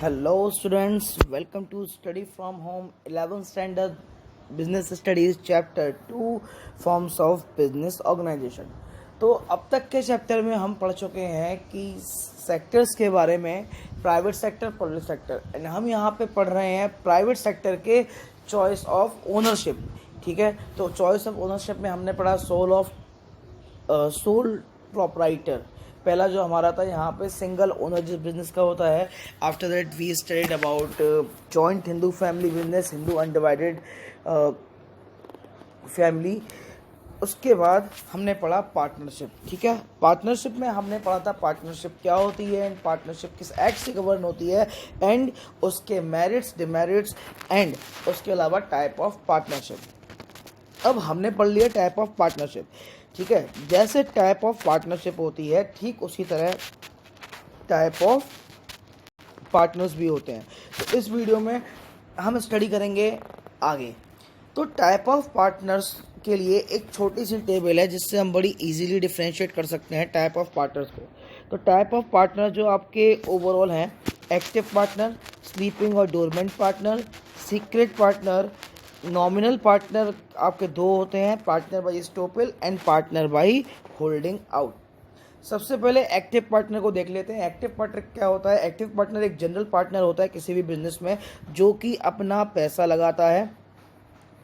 Hello students, welcome to Study from Home 11th Standard Business Studies Chapter 2 Forms of Business Organization। तो अब तक के chapter में हम पढ़ चुके हैं कि सेक्टर्स के बारे में, private sector, public sector, and हम यहाँ पे पढ़ रहे हैं प्राइवेट सेक्टर के चॉइस ऑफ ओनरशिप। ठीक है, तो चॉइस ऑफ ओनरशिप में हमने पढ़ा सोल प्रोप्राइटर। पहला जो हमारा था यहाँ पे सिंगल ओनर जिस बिजनेस का होता है। After that we studied about joint Hindu family business, Hindu undivided family. उसके बाद हमने पढ़ा पार्टनरशिप। ठीक है, पार्टनरशिप में हमने पढ़ा था पार्टनरशिप क्या होती है एंड पार्टनरशिप किस एक्ट से गवर्न होती है एंड उसके मेरिट्स, डिमेरिट्स एंड उसके अलावा टाइप ऑफ पार्टनरशिप। अब हमने पढ़ लिया टाइप ऑफ पार्टनरशिप। ठीक है, जैसे टाइप ऑफ पार्टनरशिप होती है ठीक उसी तरह टाइप ऑफ पार्टनर्स भी होते हैं। तो इस वीडियो में हम स्टडी करेंगे आगे। तो टाइप ऑफ पार्टनर्स के लिए एक छोटी सी टेबल है जिससे हम बड़ी इजीली डिफरेंशिएट कर सकते हैं टाइप ऑफ पार्टनर्स को। तो टाइप ऑफ पार्टनर जो आपके ओवरऑल हैं, एक्टिव पार्टनर, स्लीपिंग और dormant partner, secret partner, nominal partner आपके दो होते हैं, partner by estoppel and partner by holding out. सबसे पहले एक्टिव पार्टनर को देख लेते हैं। एक्टिव पार्टनर क्या होता है? एक्टिव पार्टनर एक जनरल पार्टनर होता है किसी भी बिजनेस में जो कि अपना पैसा लगाता है,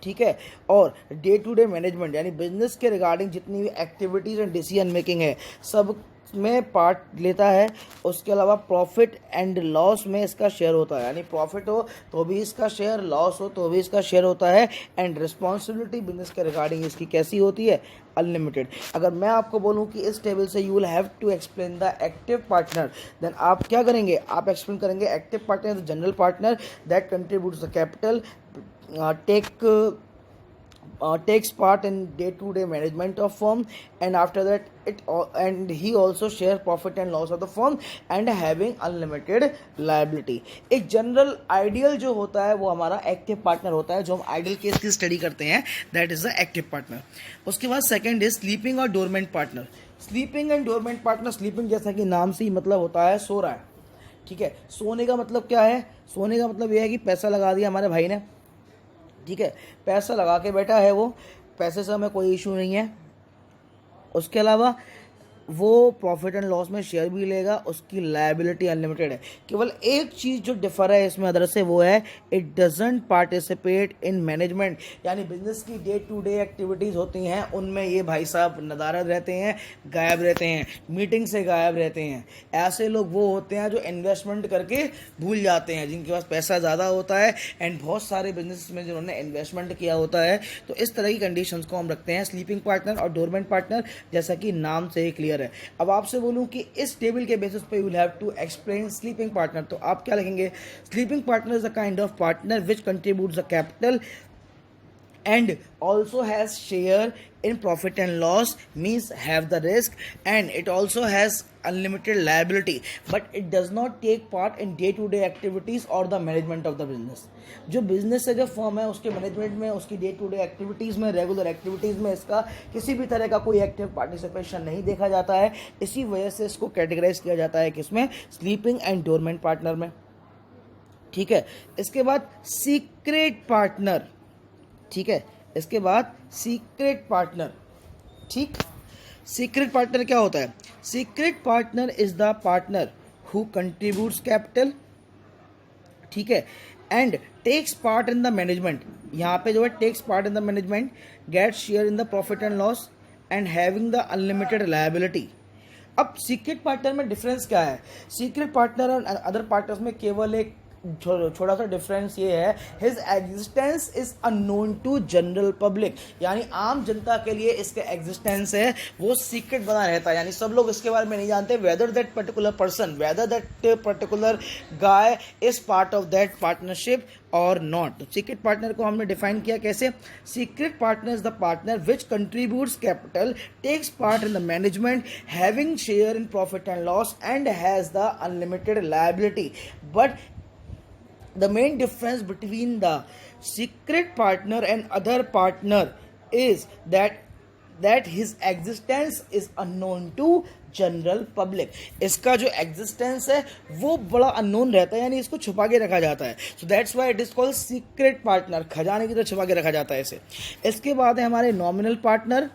ठीक है, और डे टू डे मैनेजमेंट यानी बिजनेस के रिगार्डिंग जितनी भी एक्टिविटीज़ एंड डिसीजन मेकिंग है सब में पार्ट लेता है। उसके अलावा प्रॉफिट एंड लॉस में इसका शेयर होता है, यानी प्रॉफिट हो तो भी इसका शेयर, लॉस हो तो भी इसका शेयर होता है। एंड रिस्पॉन्सिबिलिटी बिजनेस के रिगार्डिंग इसकी कैसी होती है? अनलिमिटेड। अगर मैं आपको बोलूं कि इस टेबल से you will have to explain the active partner, then आप क्या करेंगे? आप एक्सप्लेन करेंगे active partner the general partner that contributes the capital, takes part in day-to-day management of firm, and after that and he also shares profit and loss of the firm and having unlimited liability। एक general ideal जो होता है वो हमारा active partner होता है, जो हम आइडियल केस की स्टडी करते हैं, that is the active partner. उसके बाद सेकंड इज स्लीपिंग और dormant partner. Sleeping and dormant partner, sleeping जैसा कि नाम से ही मतलब होता है सो रहा है। ठीक है, सोने का मतलब क्या है? सोने का मतलब यह है कि पैसा लगा दिया हमारे भाई ने, ठीक है, पैसा लगा के बैठा है वो, पैसे से हमें कोई इशू नहीं है। उसके अलावा वो प्रॉफिट एंड लॉस में शेयर भी लेगा, उसकी लायबिलिटी अनलिमिटेड है। केवल एक चीज़ जो डिफर है इसमें अदर से वो है it doesn't participate in management, यानी बिजनेस की डे टू डे एक्टिविटीज़ होती हैं उनमें ये भाई साहब नदारद रहते हैं, गायब रहते हैं, मीटिंग से गायब रहते हैं। ऐसे लोग वो होते हैं जो इन्वेस्टमेंट करके भूल जाते हैं, जिनके पास पैसा ज़्यादा होता है एंड बहुत सारे बिजनेस में जिन्होंने इन्वेस्टमेंट किया होता है। तो इस तरह की कंडीशंस को हम रखते हैं स्लीपिंग पार्टनर और डोरमेंट पार्टनर, जैसा कि नाम से ही क्लियर है। अब आपसे बोलूं कि इस टेबल के बेसिस पे you will have to explain sleeping partner, तो आप क्या लिखेंगे? Sleeping partner is a kind of partner which contributes the capital and also has share in profit and loss, means have the risk, and it also has unlimited liability, but it does not take part in day to day activities or the management of the business। जो business है, जो firm है, उसके management में, उसकी day to day activities में, regular activities में इसका किसी भी तरह का कोई एक्टिव पार्टिसिपेशन नहीं देखा जाता है। इसी वजह से इसको कैटेगराइज किया जाता है किसमें? स्लीपिंग एंड डोरमेंट पार्टनर में। ठीक है, इसके बाद सीक्रेट पार्टनर। ठीक है, इसके बाद सीक्रेट पार्टनर। ठीक, सीक्रेट पार्टनर क्या होता है? Secret partner is the partner who contributes capital, ठीक है, and takes part in the management. यहाँ पे जो है takes part in the management, get share in the profit and loss and having the unlimited liability. अब secret partner में difference क्या है? सीक्रेट पार्टनर और अदर पार्टनर्स में केवल एक छोटा सा डिफरेंस ये है, his existence is unknown to general public, यानी आम जनता के लिए इसका एग्जिस्टेंस है वो सीक्रेट बना रहता है, यानी सब लोग इसके बारे में नहीं जानते whether that particular person, whether that particular guy is part of that partnership और नॉट। तो सीक्रेट पार्टनर को हमने डिफाइन किया कैसे? Secret partner is the partner which contributes capital, takes part in the management, having share in profit and loss and has the unlimited liability. But the main difference between the secret partner and other partner is that his existence is unknown to general public. इसका जो existence है वो बड़ा unknown रहता है, यानी इसको छुपा के रखा जाता है। So that's why it is called secret partner, खजाने की तरह छुपा के रखा जाता है इसे। इसके बाद है हमारे नॉमिनल पार्टनर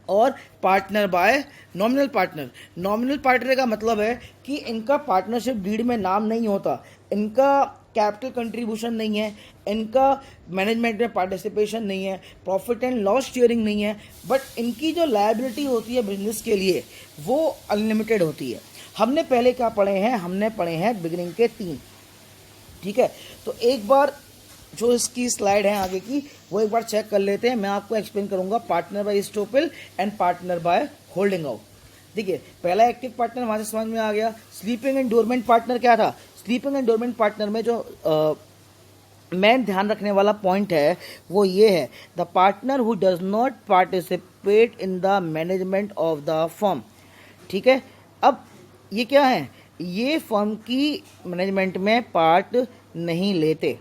और partner by nominal partner. Nominal partner का मतलब है कि इनका पार्टनरशिप डीड में नाम नहीं होता, इनका कैपिटल कंट्रीब्यूशन नहीं है, इनका मैनेजमेंट में पार्टिसिपेशन नहीं है, प्रॉफिट एंड लॉस शेयरिंग नहीं है, बट इनकी जो लायबिलिटी होती है बिजनेस के लिए वो अनलिमिटेड होती है। हमने पहले क्या पढ़े हैं, हमने पढ़े हैं बिगिनिंग के 3, ठीक है। तो एक बार जो इसकी स्लाइड है आगे की वो एक बार चेक कर लेते हैं। मैं आपको एक्सप्लेन करूंगा partner by estoppel and partner by holding out. देखिए पहला एक्टिव पार्टनर वहां से समझ में आ गया। स्लीपिंग एंड डोरमेंट पार्टनर क्या था? स्लीपिंग एंड डोरमेंट पार्टनर में जो मेन ध्यान रखने वाला पॉइंट है वो ये है, the partner who does not participate in the management of the firm. ठीक है, अब ये क्या है, ये फर्म की मैनेजमेंट में पार्ट नहीं लेते।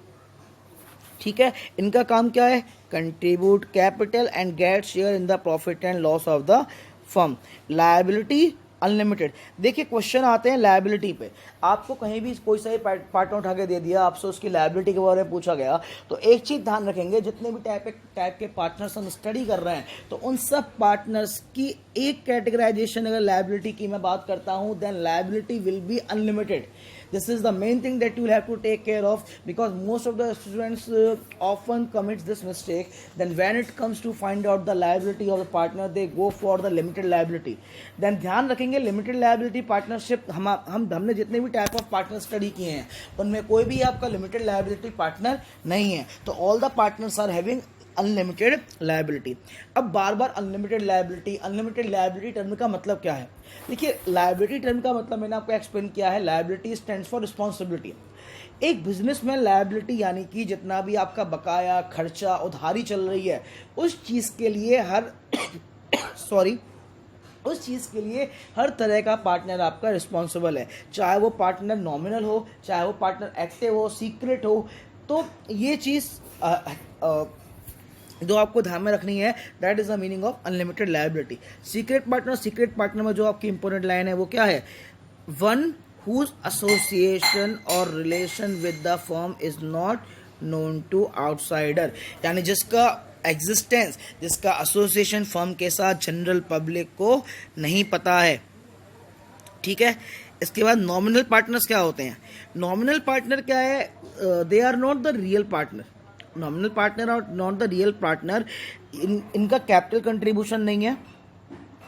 ठीक है, इनका काम क्या है, contribute capital and get share in the profit and loss of the firm. Liability unlimited. देखिए क्वेश्चन आते हैं लायबिलिटी पे, आपको कहीं भी कोई सा ही पार्टनर उठा के दे दिया, आपसे उसकी लायबिलिटी के बारे में पूछा गया, तो एक चीज ध्यान रखेंगे, जितने भी टाइप के पार्टनर्स हम स्टडी कर रहे हैं तो उन सब पार्टनर्स की एक कैटेगराइजेशन अगर लायबिलिटी की मैं बात करता हूं, then liability will be unlimited. This is the main thing that you will have to take care of, because most of the students often commits this mistake. Then when it comes to find out the liability of the partner, they go for the limited liability. Then ध्यान रखेंगे limited liability partnership, हमने जितने भी type of partner study किए हैं उनमें कोई भी आपका लिमिटेड लायबिलिटी पार्टनर नहीं है। तो all the partners are having unlimited liability. अब बार बार अनलिमिटेड लायबिलिटी टर्म का मतलब क्या है? देखिए लायबिलिटी टर्म का मतलब मैंने आपको एक्सप्लेन किया है, लायबिलिटी स्टैंड्स फॉर रिस्पॉन्सिबिलिटी। एक बिजनेस में लायबिलिटी यानी कि जितना भी आपका बकाया, खर्चा, उधारी चल रही है उस चीज़ के लिए उस चीज़ के लिए हर तरह का पार्टनर आपका रिस्पॉन्सिबल है, चाहे वो पार्टनर नॉमिनल हो, चाहे वो पार्टनर एक्टिव हो, सीक्रेट हो। तो ये चीज़ जो आपको ध्यान में रखनी है, that is the meaning of unlimited liability. Secret partner में जो आपकी इंपॉर्टेंट लाइन है वो क्या है, वन हुज एसोसिएशन और relation with the firm is not known to outsider, यानी जिसका एग्जिस्टेंस, जिसका एसोसिएशन फर्म के साथ जनरल पब्लिक को नहीं पता है। ठीक है, इसके बाद नॉमिनल पार्टनर्स क्या होते हैं? नॉमिनल पार्टनर क्या है, they are not the real partner. Nominal partner और नॉट द रियल पार्टनर, इनका कैपिटल कंट्रीब्यूशन नहीं है,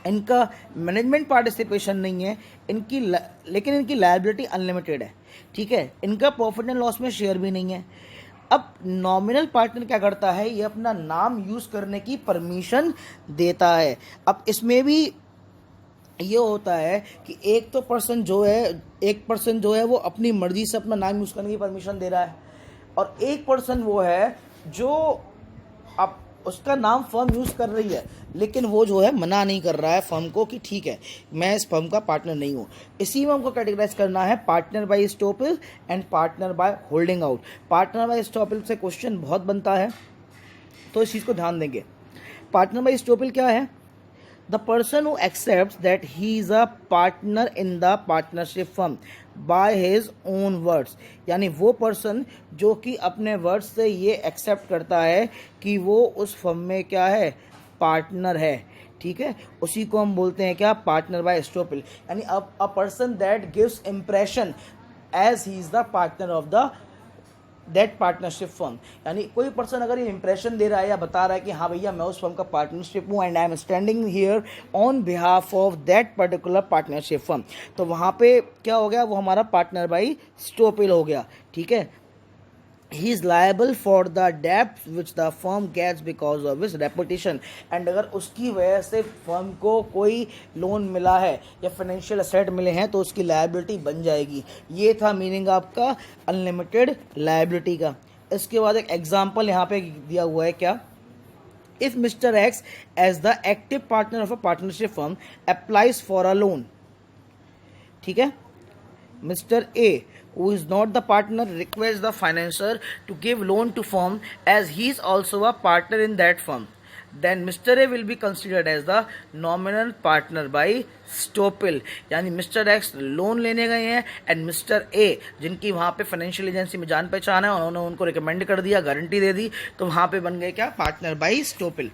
इनका मैनेजमेंट पार्टिसिपेशन नहीं है, लेकिन इनकी लायबिलिटी अनलिमिटेड है। ठीक है, इनका प्रॉफिट एंड लॉस में शेयर भी नहीं है। अब नॉमिनल पार्टनर क्या करता है, ये अपना नाम यूज करने की परमिशन देता है। अब इसमें भी ये होता है कि एक पर्सन जो है वो अपनी मर्जी से अपना नाम यूज करने की परमिशन दे रहा है, और एक पर्सन वो है जो अब उसका नाम फर्म यूज कर रही है, लेकिन वो जो है मना नहीं कर रहा है फर्म को कि ठीक है मैं इस फर्म का पार्टनर नहीं हूँ। इसी में हमको कैटेगराइज करना है partner by estoppel and partner by holding out. Partner by estoppel से क्वेश्चन बहुत बनता है, तो इस चीज़ को ध्यान देंगे। पार्टनर बाय इस्टॉपेल क्या है? The person who accepts that he is a partner in the partnership firm by his own words, यानी वो पर्सन जो कि अपने वर्ड्स से ये एक्सेप्ट करता है कि वो उस फर्म में क्या है, पार्टनर है। ठीक है, उसी को हम बोलते हैं क्या, पार्टनर बाय इस्टॉपेल। यानी a person that gives impression as he is the partner of the that partnership firm. यानी कोई पर्सन अगर ये इंप्रेशन दे रहा है या बता रहा है कि हाँ भैया मैं उस फर्म का पार्टनरशिप हूँ and I am standing here on behalf of that particular partnership firm, तो वहाँ पे क्या हो गया, वो हमारा पार्टनर बाय इस्टॉपेल हो गया। ठीक है, he is liable for the debt which the firm gets because of his reputation, and अगर उसकी वजह से फर्म को कोई लोन मिला है या फाइनेंशियल असेट मिले हैं तो उसकी लायबिलिटी बन जाएगी। ये था मीनिंग आपका अनलिमिटेड लायबिलिटी का। इसके बाद एक एग्जांपल यहाँ पे दिया हुआ है क्या, if mister X as the active partner of a partnership firm applies for a loan. ठीक है, Mr. A, who is not the partner, requests the financier to give loan to firm as he is also a partner in that firm. Then mister A will be considered as the nominal partner by estoppel, यानी mister x loan लेने गए हैं and mister A जिनकी वहाँ पे financial agency में जान पहचान है, उन्होंने उनको रिकमेंड कर दिया, गारंटी दे दी, तो वहाँ पे बन गए क्या, पार्टनर बाय स्टॉपिल।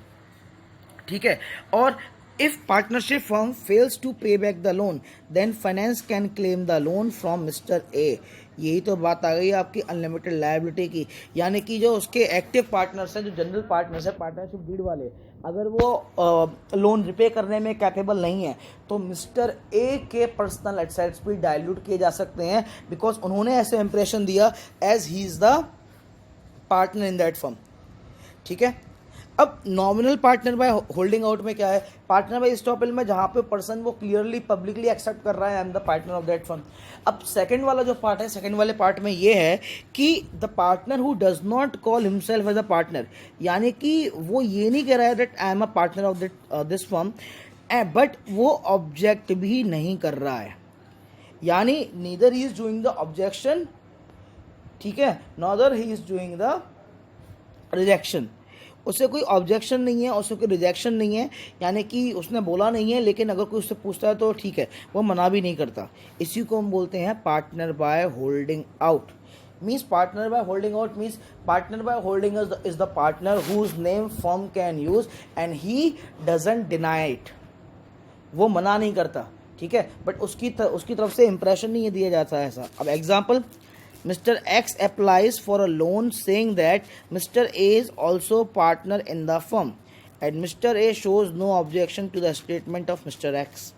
ठीक है, और if partnership firm fails to pay back the loan then finance can claim the loan from Mr. A। यही तो बात आ गई आपकी अनलिमिटेड लायबिलिटी की, यानी कि जो उसके एक्टिव पार्टनर्स हैं, जो जनरल पार्टनर्स हैं पार्टनरशिप डीड वाले, अगर वो लोन रिपे करने में कैपेबल नहीं है तो मिस्टर ए के पर्सनल एसेट्स भी डाइल्यूट किए जा सकते हैं, बिकॉज उन्होंने ऐसे इंप्रेशन दिया as he is the partner in that firm. ठीक है, अब nominal partner by holding out में क्या है, पार्टनर बाय स्टॉपिल में जहाँ पे पर्सन वो क्लियरली पब्लिकली एक्सेप्ट कर रहा है I am the partner of that firm. अब सेकंड वाला जो पार्ट है, सेकंड वाले पार्ट में ये है कि the partner who does not call himself as a partner, यानी कि वो ये नहीं कह रहा है that I am a partner of this firm, but वो ऑब्जेक्ट भी नहीं कर रहा है, यानी neither he is doing the objection, ठीक है, nor he is doing the rejection. उससे कोई ऑब्जेक्शन नहीं है, उससे कोई रिजेक्शन नहीं है, यानी कि उसने बोला नहीं है, लेकिन अगर कोई उससे पूछता है तो ठीक है, वो मना भी नहीं करता। इसी को हम बोलते हैं partner by holding out. Means partner by holding out means partner by holding is the partner whose name firm can use and he doesn't deny it, वो मना नहीं करता, ठीक है, बट उसकी तरफ से इंप्रेशन नहीं दिया जाता है ऐसा। अब example, Mr. X applies for a loan saying that Mr. A is also partner in the firm and Mr. A shows no objection to the statement of Mr. X।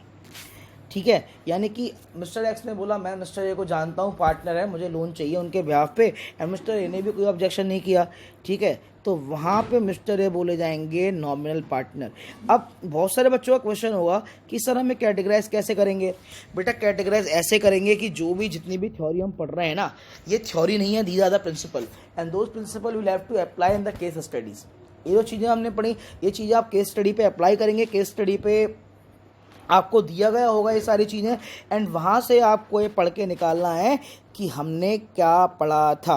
ठीक है, यानी कि मिस्टर एक्स ने बोला मैं mister A को जानता हूँ, पार्टनर है, मुझे लोन चाहिए उनके बिहाफ पे, एंड मिस्टर ए ने भी कोई ऑब्जेक्शन नहीं किया। ठीक है, तो वहाँ पे मिस्टर ए बोले जाएंगे नॉमिनल पार्टनर। अब बहुत सारे बच्चों का क्वेश्चन होगा कि सर हमें कैटेगराइज कैसे करेंगे? बेटा कैटेगराइज ऐसे करेंगे कि जो भी जितनी भी थ्योरी हम पढ़ रहे हैं ना, ये थ्योरी नहीं है, these are the principle and those principle will have to apply in the case studies. ये जो चीज़ें हमने पढ़ी, ये चीज़ें आप केस स्टडी पे अप्लाई करेंगे, केस स्टडी पे आपको दिया गया होगा ये सारी चीज़ें, एंड वहाँ से आपको ये पढ़ के निकालना है कि हमने क्या पढ़ा था।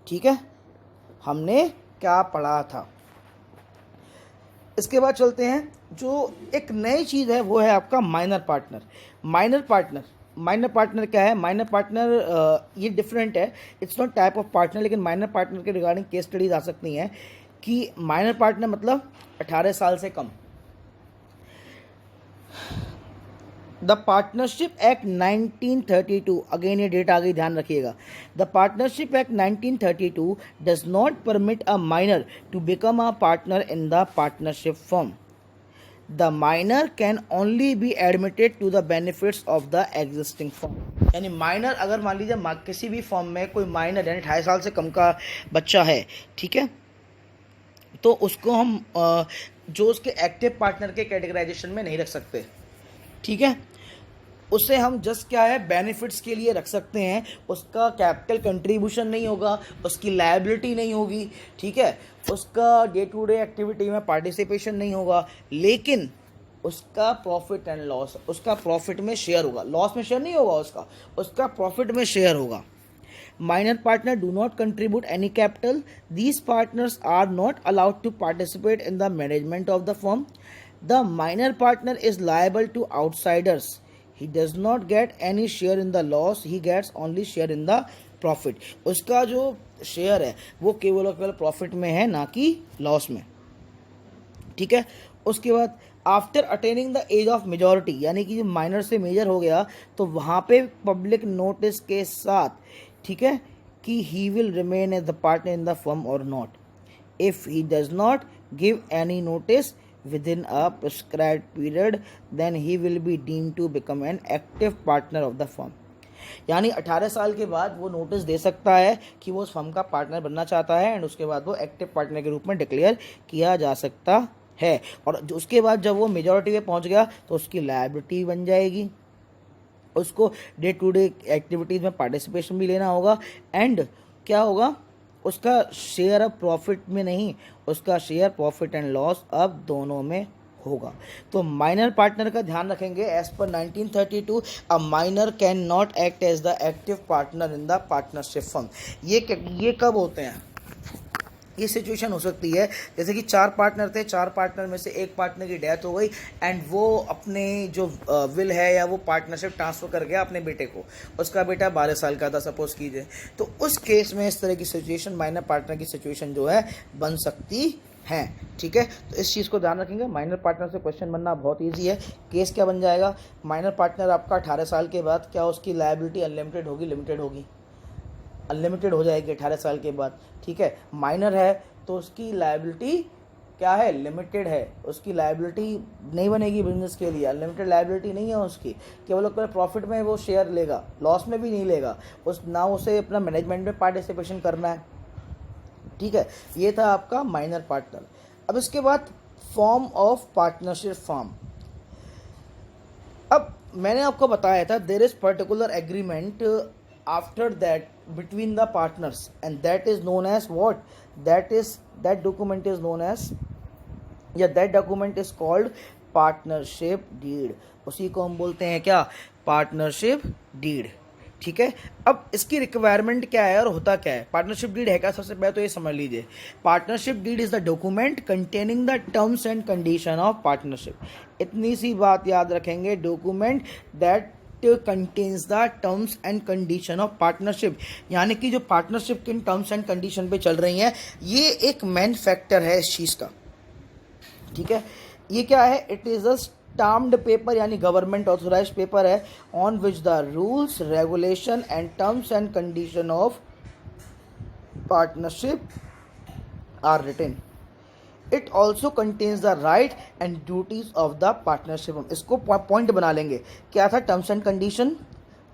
ठीक है, हमने क्या पढ़ा था। इसके बाद चलते हैं, जो एक नई चीज़ है वो है आपका माइनर पार्टनर। माइनर पार्टनर क्या है? माइनर पार्टनर ये डिफरेंट है, it's not type of partner, लेकिन माइनर पार्टनर के रिगार्डिंग केस स्टडीज आ सकती हैं कि माइनर पार्टनर मतलब 18 साल से कम। द पार्टनरशिप एक्ट 1932, अगेन ये डेट आ गई, ध्यान रखिएगा। The partnership act 1932 does not permit a minor to become a partner in the partnership firm. The minor can only be admitted to the benefits of the existing firm. यानी minor, अगर मान लीजिए किसी भी फर्म में कोई minor यानी 28 साल से कम का बच्चा है, ठीक है, तो उसको हम जो उसके एक्टिव पार्टनर के कैटेगराइजेशन में नहीं रख सकते। ठीक है, उसे हम जस्ट क्या है, बेनिफिट्स के लिए रख सकते हैं, उसका कैपिटल कंट्रीब्यूशन नहीं होगा, उसकी लायबिलिटी नहीं होगी, ठीक है, उसका डे टू डे एक्टिविटी में पार्टिसिपेशन नहीं होगा, लेकिन उसका प्रॉफिट एंड लॉस, उसका प्रॉफिट में शेयर होगा, लॉस में शेयर नहीं होगा, उसका प्रॉफिट में शेयर होगा। Minor partner do not contribute any capital. These partners are not allowed to participate in the management of the firm. The minor partner is liable to outsiders. He does not get any share in the loss. He gets only share in the profit. उसका जो share है वो केवल और केवल profit में है, ना कि लॉस में। ठीक है, उसके बाद after attaining the age of majority, यानी कि माइनर से मेजर हो गया तो वहाँ पे पब्लिक नोटिस के साथ, ठीक है, कि he will remain as the partner in the firm और not. If he does not give any notice within a prescribed period then he will be deemed to become an active partner of the firm. यानी 18 साल के बाद वो notice दे सकता है कि वो उस फर्म का पार्टनर बनना चाहता है, एंड उसके बाद वो एक्टिव पार्टनर के रूप में डिक्लेयर किया जा सकता है। और उसके बाद जब वो मेजॉरिटी पे पहुंच गया तो उसकी लायबिलिटी बन जाएगी, उसको डे टू डे एक्टिविटीज़ में पार्टिसिपेशन भी लेना होगा, एंड क्या होगा, उसका शेयर अब प्रॉफिट में नहीं, उसका शेयर प्रॉफिट एंड लॉस अब दोनों में होगा। तो माइनर पार्टनर का ध्यान रखेंगे, एज पर 1932 a minor can not act as the active partner in the partnership firm. ये कब होते हैं? ये सिचुएशन हो सकती है जैसे कि 4 पार्टनर थे, 4 पार्टनर में से एक पार्टनर की डेथ हो गई एंड वो अपने जो विल है या वो पार्टनरशिप ट्रांसफ़र कर गया अपने बेटे को, उसका बेटा 12 साल का था सपोज कीजिए, तो उस केस में इस तरह की सिचुएशन माइनर पार्टनर की सिचुएशन जो है बन सकती है। ठीक है, तो इस चीज़ को ध्यान रखेंगे। माइनर पार्टनर से क्वेश्चन बनना बहुत ईजी है। केस क्या बन जाएगा, माइनर पार्टनर आपका 18 साल के बाद क्या उसकी लायबिलिटी अनलिमिटेड होगी, लिमिटेड होगी, अनलिमिटेड हो जाएगी 18 साल के बाद। ठीक है, माइनर है तो उसकी लायबिलिटी क्या है, लिमिटेड है, उसकी लायबिलिटी नहीं बनेगी बिजनेस के लिए, अनलिमिटेड लायबिलिटी नहीं है उसकी, केवल प्रॉफिट में वो शेयर लेगा, लॉस में भी नहीं लेगा, उस ना उसे अपना मैनेजमेंट में पार्टिसिपेशन करना है। ठीक है, ये था आपका माइनर पार्टनर। अब इसके बाद फॉर्म ऑफ पार्टनरशिप फॉर्म। अब मैंने आपको बताया था there is particular agreement after that between the partners and that is known as what, that document is known as, that document is called partnership deed, उसी को हम बोलते हैं क्या, पार्टनरशिप डीड। ठीक है, अब इसकी रिक्वायरमेंट क्या है और होता क्या है, पार्टनरशिप डीड है क्या, सबसे पहले तो ये समझ लीजिए। Partnership deed is the document containing the terms and condition of partnership. इतनी सी बात याद रखेंगे, document that contains the terms and condition of partnership, यानी कि जो पार्टनरशिप किन टर्म्स एंड कंडीशन पे चल रही हैं, ये एक मेन फैक्टर है इस चीज़ का। ठीक है, ये क्या है, it is a stamped paper, यानी गवर्नमेंट ऑथोराइज्ड पेपर है, on which the rules regulation and terms and condition of partnership are written. It also contains the right and duties of the partnership. इसको point बना लेंगे, क्या था, terms and condition,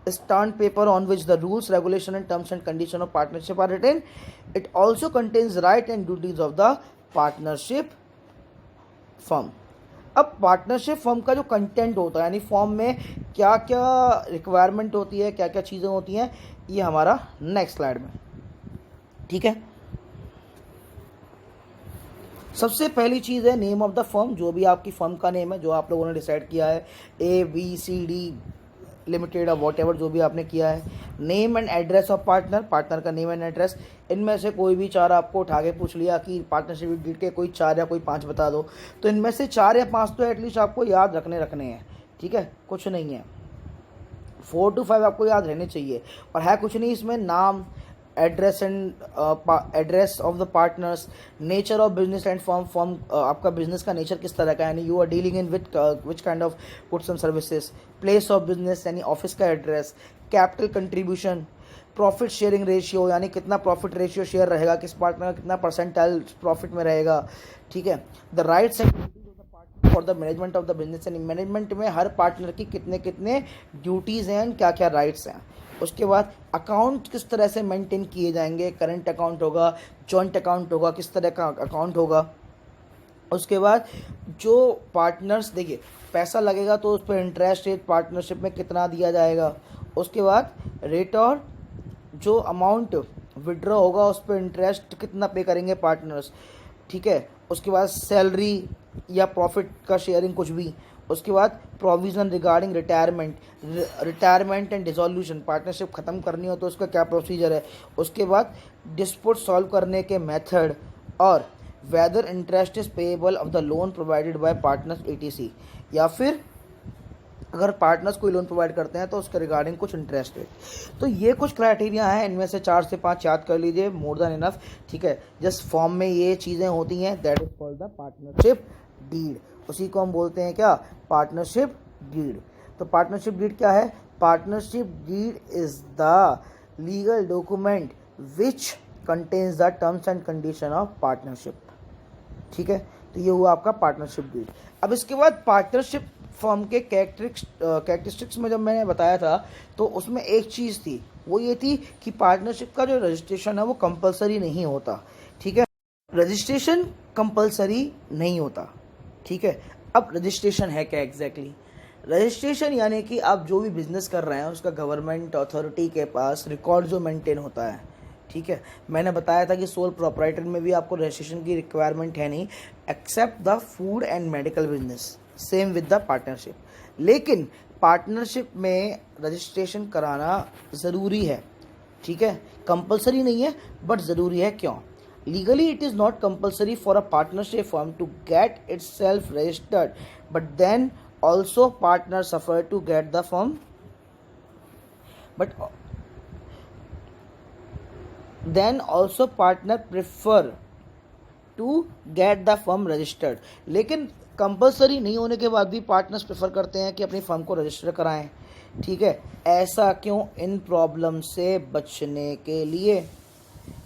stamped paper on which the rules regulation and terms and condition of partnership are written. It also contains right and duties of the partnership firm. अब partnership firm का जो content होता है, यानी form में क्या क्या requirement होती है, क्या क्या चीज़ें होती हैं, ये हमारा नेक्स्ट स्लाइड में। ठीक है, सबसे पहली चीज़ है नेम ऑफ द फर्म, जो भी आपकी फर्म का नेम है, जो आप लोगों ने डिसाइड किया है, ABCD लिमिटेड और वॉट एवर जो भी आपने किया है। Name and address of partner, partner का नेम एंड एड्रेस। इनमें से कोई भी 4 आपको उठा के पूछ लिया कि पार्टनरशिप डीड के कोई 4 या कोई 5 बता दो, तो इनमें से 4 या 5 तो एटलीस्ट आपको याद रखने हैं। ठीक है, कुछ नहीं है, 4 to 5 आपको याद रहने चाहिए, और है कुछ नहीं इसमें, नाम, address and address of the partners, nature of business and form, आपका बिजनेस का नेचर किस तरह का है, यानी you are dealing in which kind of goods and services, place of business यानी ऑफिस का address, capital contribution, profit sharing ratio, यानी कितना प्रॉफिट रेशियो शेयर रहेगा, किस पार्टनर का कितना परसेंटाइल प्रॉफिट में रहेगा। ठीक है, the rights and for the management of the business, यानी मैनेजमेंट में हर पार्टनर की कितने कितने ड्यूटीज़ हैं, क्या क्या राइट्स हैं। उसके बाद अकाउंट किस तरह से मेंटेन किए जाएंगे, करंट अकाउंट होगा, जॉइंट अकाउंट होगा, किस तरह का अकाउंट होगा। उसके बाद जो पार्टनर्स, देखिए पैसा लगेगा तो उस पर इंटरेस्ट रेट पार्टनरशिप में कितना दिया जाएगा। उसके बाद रेट, और जो अमाउंट विड्रॉ होगा उस पर इंटरेस्ट कितना पे करेंगे पार्टनर्स। ठीक है, उसके बाद सैलरी या प्रॉफिट का शेयरिंग कुछ भी। उसके बाद provision regarding retirement and dissolution, partnership ख़त्म करनी हो तो उसका क्या प्रोसीजर है। उसके बाद डिस्प्यूट सॉल्व करने के मेथड, और whether interest is payable of the loan provided by partners ETC, या फिर अगर पार्टनर्स कोई लोन प्रोवाइड करते हैं तो उसके रिगार्डिंग कुछ इंटरेस्ट रेट। तो ये कुछ क्राइटेरिया हैं, इनमें से 4 से 5 याद कर लीजिए, मोर देन इनफ। ठीक है, जस्ट फॉर्म में ये चीज़ें होती हैं, that is called the partnership deed, उसी को हम बोलते हैं क्या, पार्टनरशिप डीड। तो पार्टनरशिप डीड क्या है, partnership deed is the legal document which contains the terms and condition of partnership. ठीक है, तो ये हुआ आपका पार्टनरशिप डीड। अब इसके बाद पार्टनरशिप फर्म के कैरेक्टरिस्टिक्स में जब मैंने बताया था तो उसमें एक चीज़ थी, वो ये थी कि पार्टनरशिप का जो रजिस्ट्रेशन है वो कंपलसरी नहीं होता। ठीक है, रजिस्ट्रेशन कंपलसरी नहीं होता। ठीक है, अब रजिस्ट्रेशन है क्या एग्जैक्टली, रजिस्ट्रेशन यानी कि आप जो भी बिजनेस कर रहे हैं उसका गवर्नमेंट अथॉरिटी के पास रिकॉर्ड जो मेंटेन होता है। ठीक है, मैंने बताया था कि सोल प्रोप्राइटर में भी आपको रजिस्ट्रेशन की रिक्वायरमेंट है नहीं, except the food and medical business, same with the partnership. लेकिन पार्टनरशिप में रजिस्ट्रेशन कराना ज़रूरी है। ठीक है, कंपलसरी नहीं है बट ज़रूरी है। क्यों, Legally, it is not compulsory for a partnership firm to get itself registered, but then also partners suffer to get the firm. But then also partner prefer to get the firm registered. लेकिन compulsory नहीं होने के बाद भी partners prefer करते हैं कि अपनी फर्म को रजिस्टर कराएं. ठीक है, ऐसा क्यों? इन प्रॉब्लम से बचने के लिए.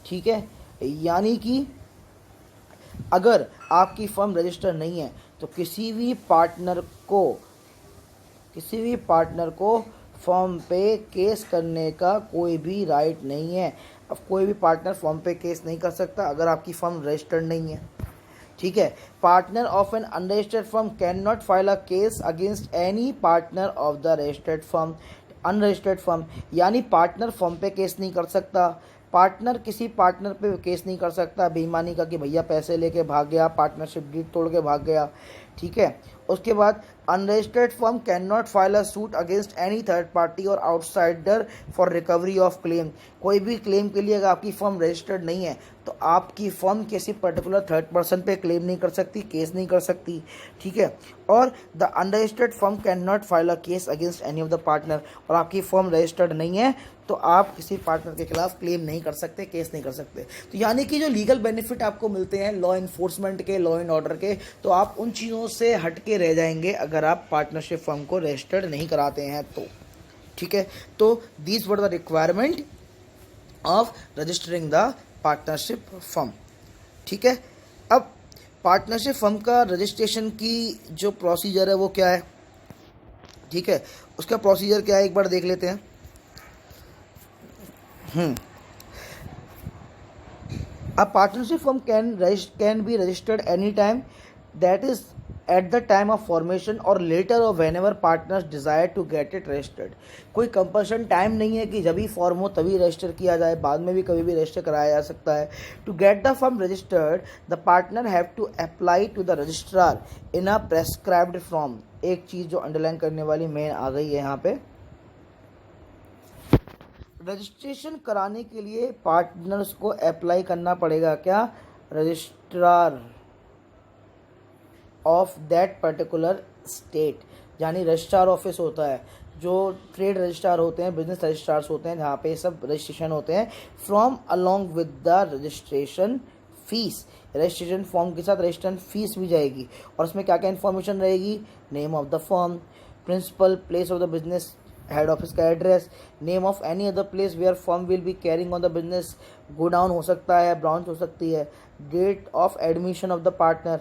ठीक है, यानी कि अगर आपकी फर्म रजिस्टर नहीं है तो किसी भी पार्टनर को फर्म पे केस करने का कोई भी राइट नहीं है. अब कोई भी पार्टनर फर्म पे केस नहीं कर सकता अगर आपकी फर्म रजिस्टर्ड नहीं है. ठीक है, partner of N unregistered firm can not file a case against any partner of the registered firm. Unregistered firm यानी पार्टनर फर्म पे केस नहीं कर सकता. पार्टनर किसी पार्टनर पे केस नहीं कर सकता बेईमानी का कि भैया पैसे लेके भाग गया, पार्टनरशिप डीड तोड़ के भाग गया. ठीक है, उसके बाद unregistered firm can not file a suit against any third party और outsider for recovery of claim. कोई भी क्लेम के लिए अगर आपकी फर्म रजिस्टर्ड नहीं है तो आपकी फर्म किसी पर्टिकुलर थर्ड पर्सन पे क्लेम नहीं कर सकती, केस नहीं कर सकती. ठीक है, और the unregistered firm can not file a case against any of the partner. और आपकी फर्म रजिस्टर्ड नहीं है तो आप किसी पार्टनर के खिलाफ क्लेम नहीं कर सकते, केस नहीं कर सकते. तो यानी कि जो लीगल बेनिफिट आपको मिलते हैं लॉ इन्फोर्समेंट के, लॉ एंड ऑर्डर के, तो आप उन चीज़ों से हट के रह जाएंगे अगर आप पार्टनरशिप फर्म को रजिस्टर्ड नहीं कराते हैं तो. ठीक है, तो these were the requirement of registering the partnership firm. ठीक है, अब पार्टनरशिप फर्म का रजिस्ट्रेशन की जो प्रोसीजर है वो क्या है. ठीक है, उसका प्रोसीजर क्या है एक बार देख लेते हैं. A partnership firm can be registered anytime, that is at the time of formation or later or whenever partners desire to get it registered. कोई कंपल्शन टाइम नहीं है कि जब भी फॉर्म हो तभी रजिस्टर किया जाए, बाद में भी कभी भी रजिस्टर कराया जा सकता है. To get the firm registered the partner have to apply to the registrar in a prescribed form. एक चीज़ जो अंडरलाइन करने वाली मेन आ गई है यहाँ पे. रजिस्ट्रेशन कराने के लिए पार्टनर्स को अप्लाई करना पड़ेगा क्या? Registrar of that particular state, यानी रजिस्ट्रार ऑफिस होता है जो ट्रेड रजिस्ट्रार होते हैं, बिजनेस रजिस्ट्रार्स होते हैं जहाँ पे सब रजिस्ट्रेशन होते हैं. From along with the registration fees. Registration form के साथ रजिस्ट्रेशन फीस भी जाएगी और उसमें क्या क्या इन्फॉर्मेशन रहेगी? Name of the firm, principal, place of the business, head office का address, name of any other place where firm will be carrying on the business, godown हो सकता है, ब्रांच हो सकती है, date of admission of the partner.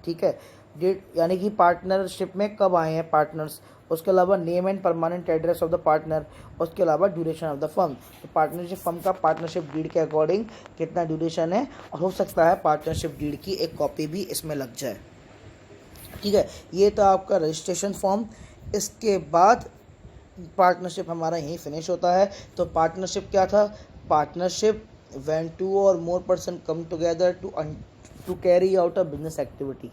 ठीक है, date यानी कि पार्टनरशिप में कब आए हैं पार्टनर्स. उसके अलावा name and permanent address of the partner. उसके अलावा ड्यूरेशन ऑफ द फर्म. तो पार्टनरशिप फर्म का पार्टनरशिप डीड के अकॉर्डिंग कितना ड्यूरेशन है, और हो सकता है पार्टनरशिप डीड की एक कॉपी भी इसमें लग जाए. ठीक है, ये तो आपका रजिस्ट्रेशन फॉर्म. इसके बाद पार्टनरशिप हमारा यहीं फिनिश होता है. तो पार्टनरशिप क्या था? पार्टनरशिप व्हेन टू और more person come together to carry out a business activity.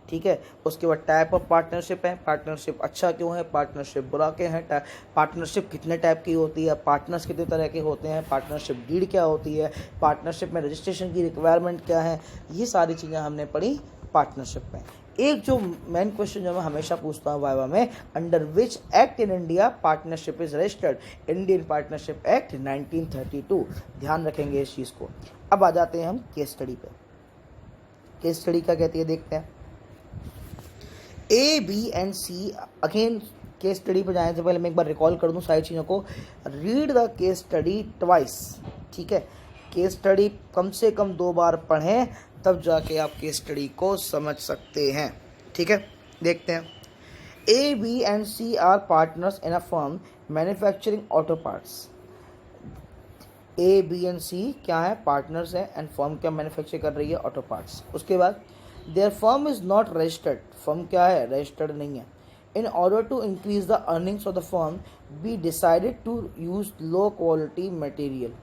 ठीक है, उसके बाद टाइप ऑफ पार्टनरशिप है. पार्टनरशिप अच्छा क्यों है, पार्टनरशिप बुरा क्यों है, पार्टनरशिप कितने टाइप की होती है, पार्टनर्स कितने तरह के होते हैं, पार्टनरशिप डीड क्या होती है, पार्टनरशिप में रजिस्ट्रेशन की रिक्वायरमेंट क्या है, ये सारी चीज़ें हमने पढ़ी पार्टनरशिप में. एक जो मेन क्वेश्चन जो मैं हमेशा पूछता हूँ वाइवा में, under which act in India partnership is registered? Indian partnership act 1932. ध्यान रखेंगे इस चीज़ को. अब आ जाते हैं हम केस स्टडी पे. केस स्टडी क्या कहती है देखते हैं. A, B and C. Again case study पर जाने से पहले मैं एक बार रिकॉल कर दूं सारी चीज़ों को. Read the case study twice. ठीक है, केस स्टडी कम से कम 2 बार पढ़ें तब जाके आप केस स्टडी को समझ सकते हैं. ठीक है, देखते हैं. A, B and C are partners in a firm manufacturing auto parts. A, B and C क्या है? पार्टनर्स हैं एंड फर्म क्या मैन्युफैक्चर कर रही है? Auto parts. उसके बाद there firm is not registered. Firm क्या है? रजिस्टर्ड नहीं है. In order to increase the earnings of the firm we decided to use low quality material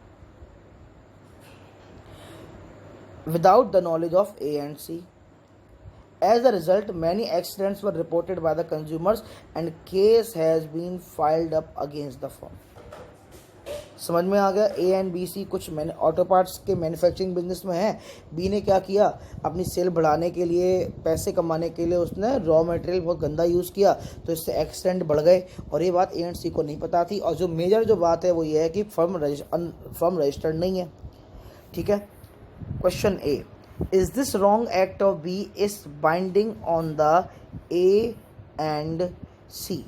without the knowledge of A and C. As a result, many accidents were reported by the consumers and case has been filed up against the firm. समझ में आ गया। A and B C कुछ auto parts के manufacturing business में है। B ने क्या किया, अपनी सेल बढ़ाने के लिए, पैसे कमाने के लिए उसने रॉ मटेरियल बहुत गंदा यूज़ किया, तो इससे एक्सटेंड बढ़ गए, और ये बात ए एंड सी को नहीं पता थी। और जो मेजर जो बात है वो ये है कि फर्म रजिस्टर्ड नहीं है। ठीक है। Question A, is this wrong act of B is binding on the A and C.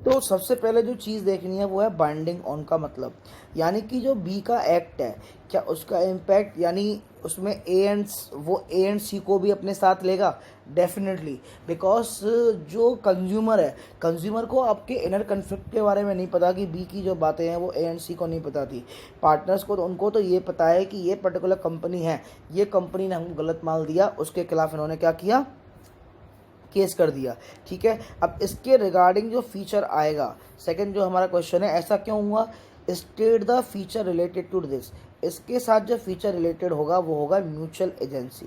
तो सबसे पहले जो चीज़ देखनी है वो है बाइंडिंग ऑन का मतलब, यानी कि जो बी का एक्ट है क्या उसका इम्पैक्ट, यानी उसमें वो ए एंड सी को भी अपने साथ लेगा, डेफिनेटली। बिकॉज जो कंज्यूमर है, कंज्यूमर को आपके इनर कन्फ्लिक्ट के बारे में नहीं पता कि बी की जो बातें हैं वो ए एंड सी को नहीं पता थी। पार्टनर्स को तो उनको तो ये पता है कि ये पर्टिकुलर कंपनी है, ये कंपनी ने हमको गलत माल दिया, उसके खिलाफ इन्होंने क्या किया, केस कर दिया। ठीक है। अब इसके रिगार्डिंग जो फीचर आएगा, सेकंड जो हमारा क्वेश्चन है, ऐसा क्यों हुआ, state the feature related to this. इसके साथ जो फीचर रिलेटेड होगा वो होगा म्यूचुअल एजेंसी।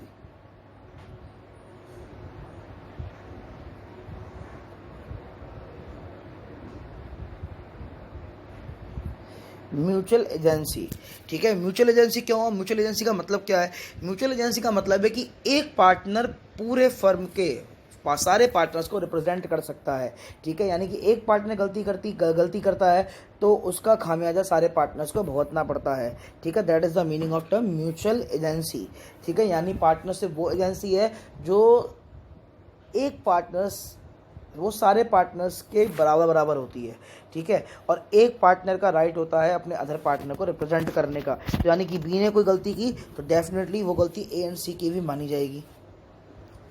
Mutual agency. ठीक है। म्यूचुअल एजेंसी क्यों हुआ, म्यूचुअल एजेंसी का मतलब क्या है, म्यूचुअल एजेंसी का मतलब है कि एक पार्टनर पूरे फर्म के सारे पार्टनर्स को रिप्रेजेंट कर सकता है। ठीक है। यानी कि एक पार्टनर गलती करता है तो उसका खामियाजा सारे पार्टनर्स को भुगतना पड़ता है। ठीक है। That is the meaning of term mutual agency. ठीक है। यानी पार्टनरशिप वो एजेंसी है जो एक पार्टनर्स, वो सारे पार्टनर्स के बराबर बराबर होती है। ठीक है। और एक पार्टनर का राइट होता है अपने अदर पार्टनर को रिप्रेजेंट करने का। तो यानी कि बी ने कोई गलती की तो डेफिनेटली वो गलती ए एंड सी की भी मानी जाएगी।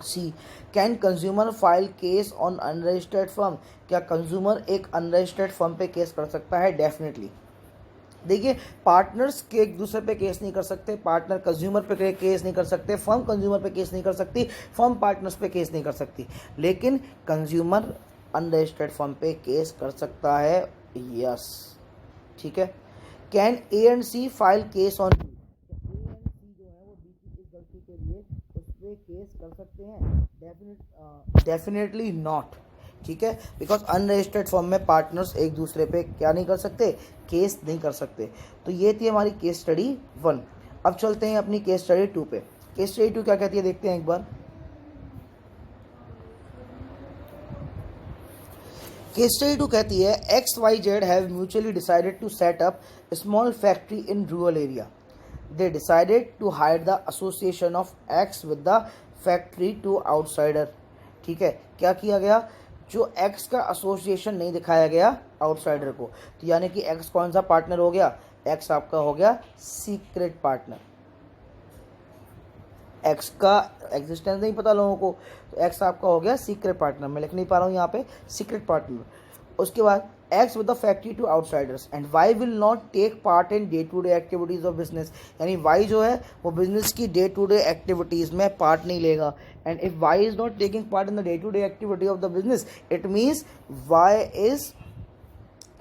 C, can consumer file case on unregistered firm. क्या कंज्यूमर एक अनरजिस्टर्ड फर्म पे केस कर सकता है, डेफिनेटली। देखिए, पार्टनर्स के एक दूसरे पे केस नहीं कर सकते, पार्टनर कंज्यूमर पे केस नहीं कर सकते, फर्म कंज्यूमर पे केस नहीं कर सकती, फर्म पार्टनर्स पे केस नहीं कर सकती, लेकिन कंज्यूमर अनरजिस्टर्ड फर्म पे केस कर सकता है। यस। ठीक है। Can A and C file case on, case कर सकते हैं, डेफिनेटली नॉट। ठीक है। बिकॉज अनरजिस्टर्ड फर्म में पार्टनर्स एक दूसरे पे क्या नहीं कर सकते, केस नहीं कर सकते। तो ये थी हमारी केस स्टडी 1। अब चलते हैं अपनी केस स्टडी 2 पे। केस स्टडी 2 क्या कहती है देखते हैं एक बार। केस स्टडी 2 कहती है XYZ have mutually decided to set up small factory in rural area. They decided to hire the association of X with the factory to outsider। ठीक है। क्या किया गया, जो X का एसोसिएशन नहीं दिखाया गया आउटसाइडर को, तो यानी कि X कौन सा पार्टनर हो गया, X आपका हो गया सीक्रेट पार्टनर। X का एग्जिस्टेंस नहीं पता लोगों को, तो X आपका हो गया सीक्रेट पार्टनर। मैं लिख नहीं पा रहा हूँ यहाँ पे, सीक्रेट पार्टनर। उसके बाद X with the factory to outsiders and Y will not take part in day to day activities of business। यानी Y जो है वो बिजनेस की डे टू डे एक्टिविटीज़ में पार्ट नहीं लेगा। And if Y is not taking part in the day to day activity of the business, it means Y is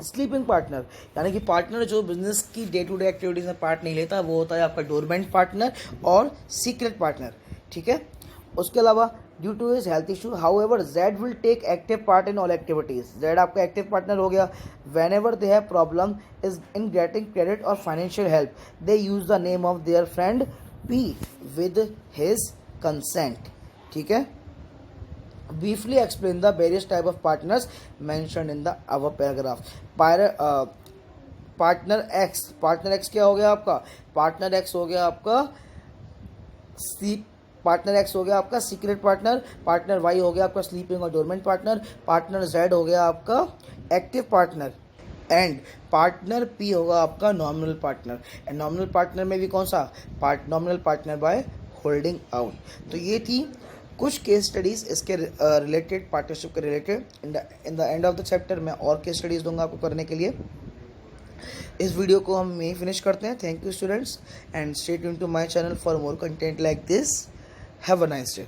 sleeping partner. यानी कि पार्टनर जो बिजनेस की डे टू डे एक्टिविटीज में part नहीं लेता वो होता है आपका डोरमेंट पार्टनर और सीक्रेट पार्टनर। ठीक है। उसके अलावा due to his health issue however Z will take active part in all activities. Z आपका एक्टिव पार्टनर हो गया। Whenever they have problem is in getting credit और financial help, they use the name of their friend P with his consent. ठीक है। Briefly explain the various type of partners mentioned in the above paragraph। Partner x क्या हो गया आपका, partner x हो गया आपका सीक्रेट पार्टनर, पार्टनर वाई हो गया आपका स्लीपिंग और डोरमेंट पार्टनर, पार्टनर जेड हो गया आपका active partner, and partner P होगा आपका nominal partner. And nominal partner में भी कौन सा, nominal partner by holding out. तो ये थी कुछ केस स्टडीज़ इसके रिलेटेड, पार्टनरशिप के related. In the end of the chapter मैं और केस स्टडीज़ दूंगा आपको करने के लिए। इस वीडियो को हम यहीं फिनिश करते हैं। Thank you students and stay tuned to my channel for more content like this. Have a nice day.